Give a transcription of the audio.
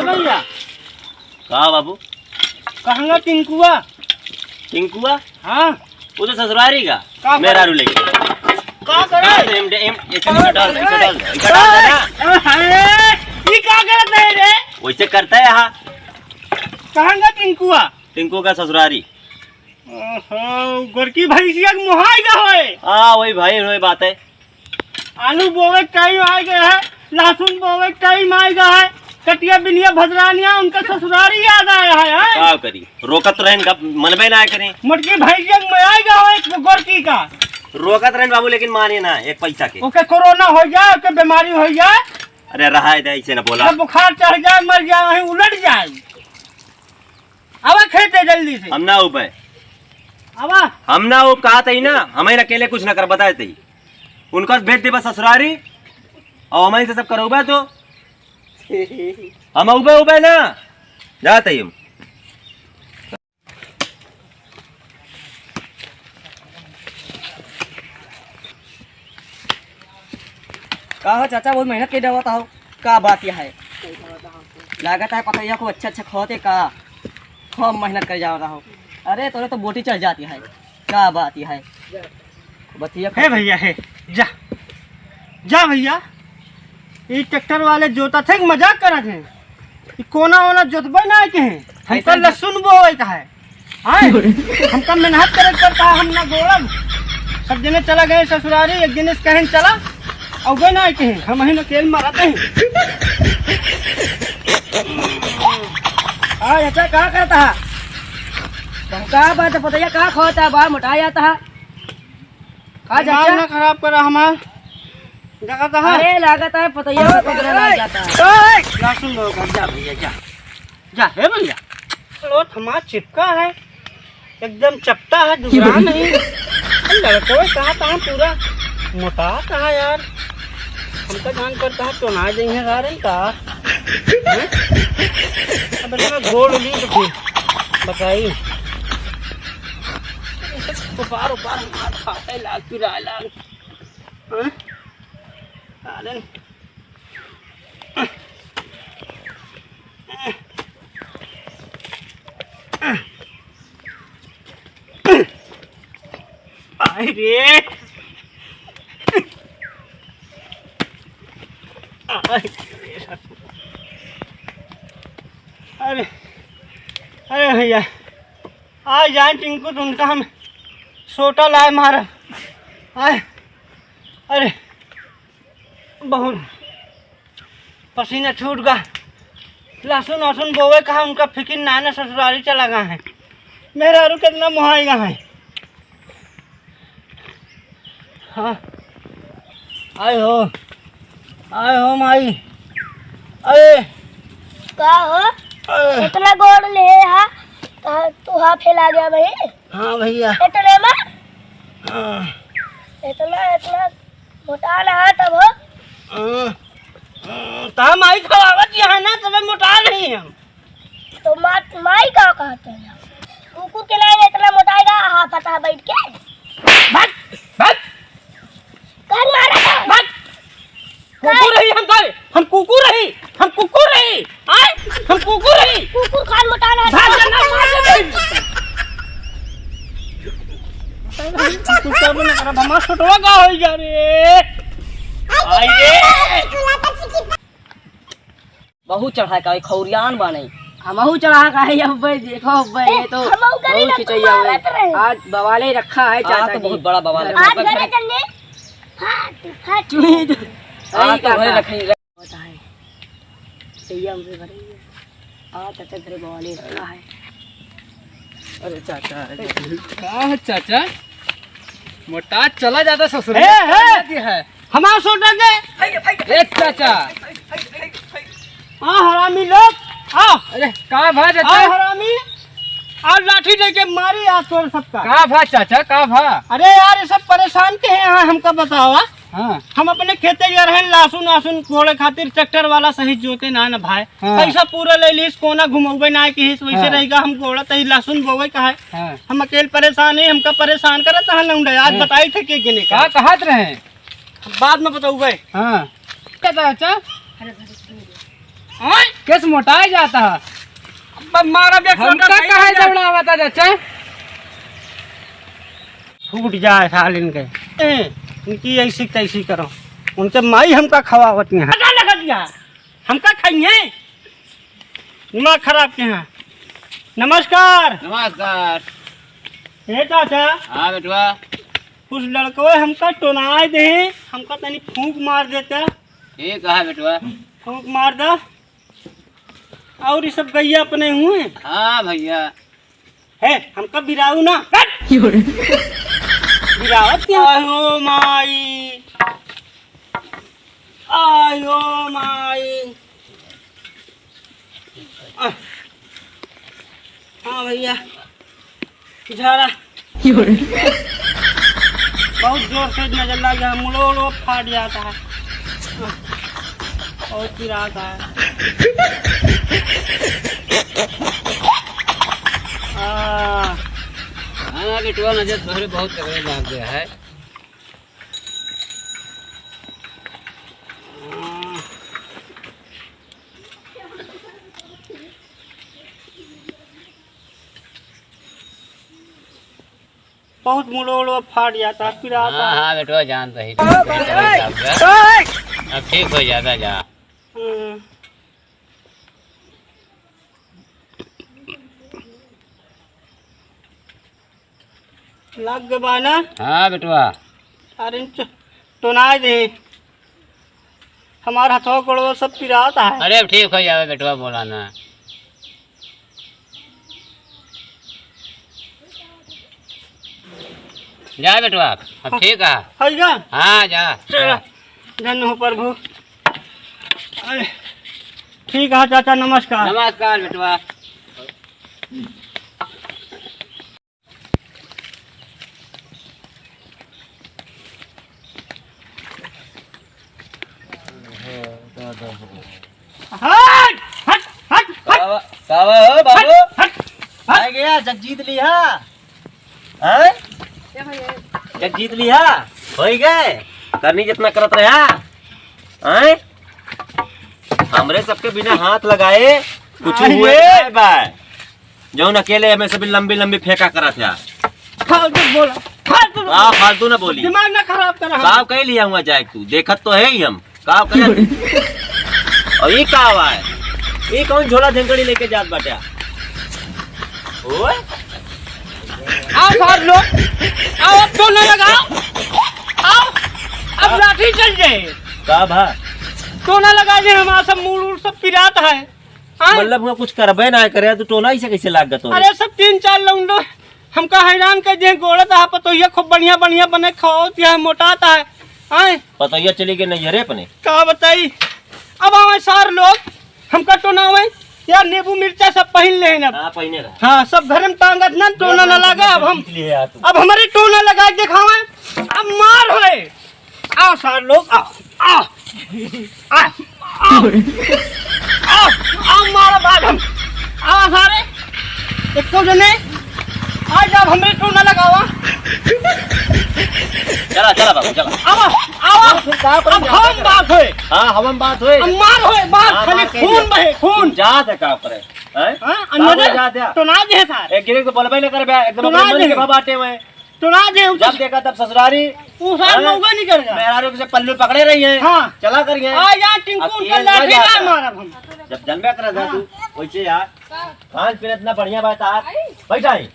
भैया कहा बाबू? कहाँ टिंकुआ? टिंकुआ? हाँ वो तो ससुरारी का का मेरा रू लेके का करे? डाल दे ना। ये का करत है रे? वैसे करता है यहाँ। कहाँ टिंकुआ? टिंकू का ससुरारी। गोरकी भैंसिया के मुहाई का होए। हाँ वही भाई वही बात है। आलू बोवे टाइम आ गया है, लहसुन बोवे टाइम आ गया है, कटिया बिनिया भद्रानिया उनका ससुरारी याद आया है। क्या करी रोकत रहन का मनबे ना करें। मोटकी भैंसिया के मुहाई का होए गोरकी का। रोकत रहन बाबू लेकिन माने ना एक पैसा के। ओके कोरोना हो जाए, ओके बीमारी हो जाए, अरे रहा है ऐसे ना बोला। जब बुखार चढ़ जाए मर जाए वहीं उलट जाए। अब खेते जल्दी से। हम ना उपाय अब हम ना वो कहा था ही ना हमें अकेले कुछ ना कर बताए थे उनका भेज दे बस ससुरारी और हमारे से सब करोगे तो हम उबे उबे ना जाते हम। कहा चाचा बहुत मेहनत के दवा हो का बात यह है लागत है पता को अच्छा अच्छा खोते का खूब मेहनत कर जा रहा हो। अरे तोरे तो बोटी चढ़ जाती है क्या बात यह है बतिया है भैया है जा जा भैया। ये ट्रैक्टर वाले जोता थे मजाक करत हैं। ये कोना वोना जोतबे ना के हैं। हमका लहसुन बोए का है। आए हमका मेहनत करे करता है हम ना गोड़ब। सब जने चला गए ससुरारी एक दिन इस कहन चला और गए ना के हैं हम ही ना खेल मारते हैं। हाँ अच्छा कहा करता है क्या बात है पता कहाँ खोता है बाहर मोटा जाता है कहा दिमाग ना खराब करा हमार जगत है। अरे लागत है पता लग जाता है लहसुन दो जा भैया जा जा है भैया। लो थमा चिपका है एकदम चपटा है दुबरा नहीं। लड़कों कहा था पूरा मोटा कहा यार हमका जान करता है तो ना देंगे गारन का। अब मैं गोड़ ली तो फिर बताई उपार उपार मार खाते लाग पिरा लाग आलन आई रे अरे अरे भैया आज जाए टिंकू तो उनका हम सोटा लाए मारा आए। अरे बहुत पसीना छूट गया। लहसुन वहसुन बोवे कहा उनका फिकिर नाना ससुरारी चला गया है। मेरा रू कितना मुहाएगा है। हाँ आए हो माई। अरे का हो इतना गोड़ ले हा तू हा फैला गया भाई। हाँ भैया इतने में हाँ इतना मोटा ना है तब हो। तो माई खवावत यहाँ ना तब मोटा नहीं हम। तो माई का कहते हैं कुकुर के लाइन इतना मोटाएगा हा फटा बैठ के भाग भाग कर मारा था भाग। कुकुर रही हम कुकुर रही आए हम कुकुर रही। कुकुर खान मोटा ना भाग जाना मार दे कुकुर का बना कर भमा छोटवा का हो जा रे। आई रे बहुत चढ़ा का खौरियान बने हमहू चढ़ा का है अब देखो ये तो बहुत खिचैया हुए आज बवाले रखा है चाचा तो बहुत बड़ा बवाल आज घरे चलने फट आज तो घरे रखेंगे होता है सैया हमसे घरे आज चाचा घरे बवाले रखा है। अरे चाचा क्या चाचा मोटा चला जाता ससुर है हमारा सोटा दे एक चाचा। हाँ हरामी लोग आओ। अरे कहाँ भा आओ चाचा हरामी आज लाठी लेके मारी आज तोड़ सबका। कहाँ भा चाचा कहाँ भा। अरे यार ये सब परेशान के हैं यहाँ हमका बताओ। हाँ हम अपने खेते जा रहे लहसुन आसुन कोड़े खातिर ट्रैक्टर वाला सही जोते ना भाई। हाँ। पैसा पूरा ले लीस कोना घुमौबे ना कि वैसे हाँ। रहेगा हम कोड़ा तही लहसुन बोवे का है। हाँ हम अकेले परेशान है, हमका परेशान करे तहाँ लौंडे आज हाँ। बताई थे के ने का कहत रहे? बाद में बताऊबे। हाँ क्या चाचा कैसे मोटाया जाता है? अब मारा बे हमका कहा दौड़ा आता चाचा? फूट जाए साल इनके इनकी ऐसी तैसी करो, उनके माई हमका खवावत नहीं है लगा दिया हमका खाइए दिमाग खराब के हैं। नमस्कार। नमस्कार। हे चाचा हाँ बेटवा कुछ लड़कों हमका टोनाए दे, हमका तनी फूंक मार देता। ठीक है बेटवा। फूंक मार दो और ये सब गैया अपने हुए। हाँ भैया है हमका बिराऊ ना बिरावत क्या? आयो माई आयो माई। हाँ भैया झाड़ा बहुत जोर से नजर लग गया, मुड़ो फाट जाता है और चिराता है। हाँ बेटवा नजर तोहरे बहुत तगड़े लग गया है। बहुत मुड़ो फाट जाता है, पिराता है। हाँ बेटवा जानता ही अब ठीक हो जाता जा। लग गया ना? हाँ बेटवा अरे टोनाए दे हमारा हाथों गोड़ो सब पिराता है। अरे अब ठीक हो जाए बेटवा बोला ना। जा बेटवा अब ठीक है। होगा? हाँ जा। धन्य हो प्रभु। अरे, ठीक है चाचा नमस्कार। नमस्कार बेटवा। हट हट हट हट कावा हो बाबू हट आ गया जग जीत लिया हैं? जग जीत लिया हो गए करनी जितना करत रहा हैं? हमरे सबके बिना हाथ लगाए कुछ अरे! हुए नहीं बा जौन अकेले हमें सब लंबी लंबी फेंका करा था। फालतू बोला फालतू का फालतू ना बोली दिमाग ना खराब कर। काव कह लिया हुआ जाए तू देखत तो है ही हम काव कर। और ये का हुआ है? ये कौन झोला झंकड़ी लेके जात बाटा? ओए आओ सार लोग आओ, अब तो न लगाओ, आओ अब लाठी चल जाए का भा तो न लगा दे। हमारा सब मूड उड़ सब पिरात है। हाँ? मतलब हुआ कुछ करबे ना करे तो टोना ही से कैसे लाग गतो? अरे सब 3-4 लौंडो हमका हैरान कर दिए। गोड़ता है पतोहिया खूब बढ़िया बढ़िया बने खाओती है, मोटाता है। हाँ पता ये चली गई नहीं हरे अपने का बताई। अब आवे सार लोग हमका टोनावे यार, नींबू मिर्चा सब पहन ले अब। हाँ पहिने रहा हाँ सब घर में टांगत ना टोना न लगा। अब हम अब हमारे टोना लगा के दिखावे। अब मार होए। आओ सार लोग आओ आओ आओ आओ आओ आओ मारा बाद हम आओ सारे एक तो जने आज अब हमारे टोना लगावा। चला चला बाबू चला। आओ आओ अब हम बात होए। हाँ हम बात हुए अब मार होए बात हाँ, खाली बात कह खून दिया। बहे खून। जा थे का करे हैं? हाँ बाबू जा दिया। टोना दे सार एक गिरे तो बोलबे ना करे बे एकदम टोना अपने मन दे। के बाटे में टोना दे जब देखा तब ससुरारी वो सार हाँ? मौका नहीं करेगा। मेहरारू से पल्लू पकड़े रही है। हाँ। चला करिए आ या टिंकू अब का तेज लाठी ना ना जाता। मारब हम। जब जन्मे कर तू वैसे यार खान पीने इतना बढ़िया बात आज बैठा है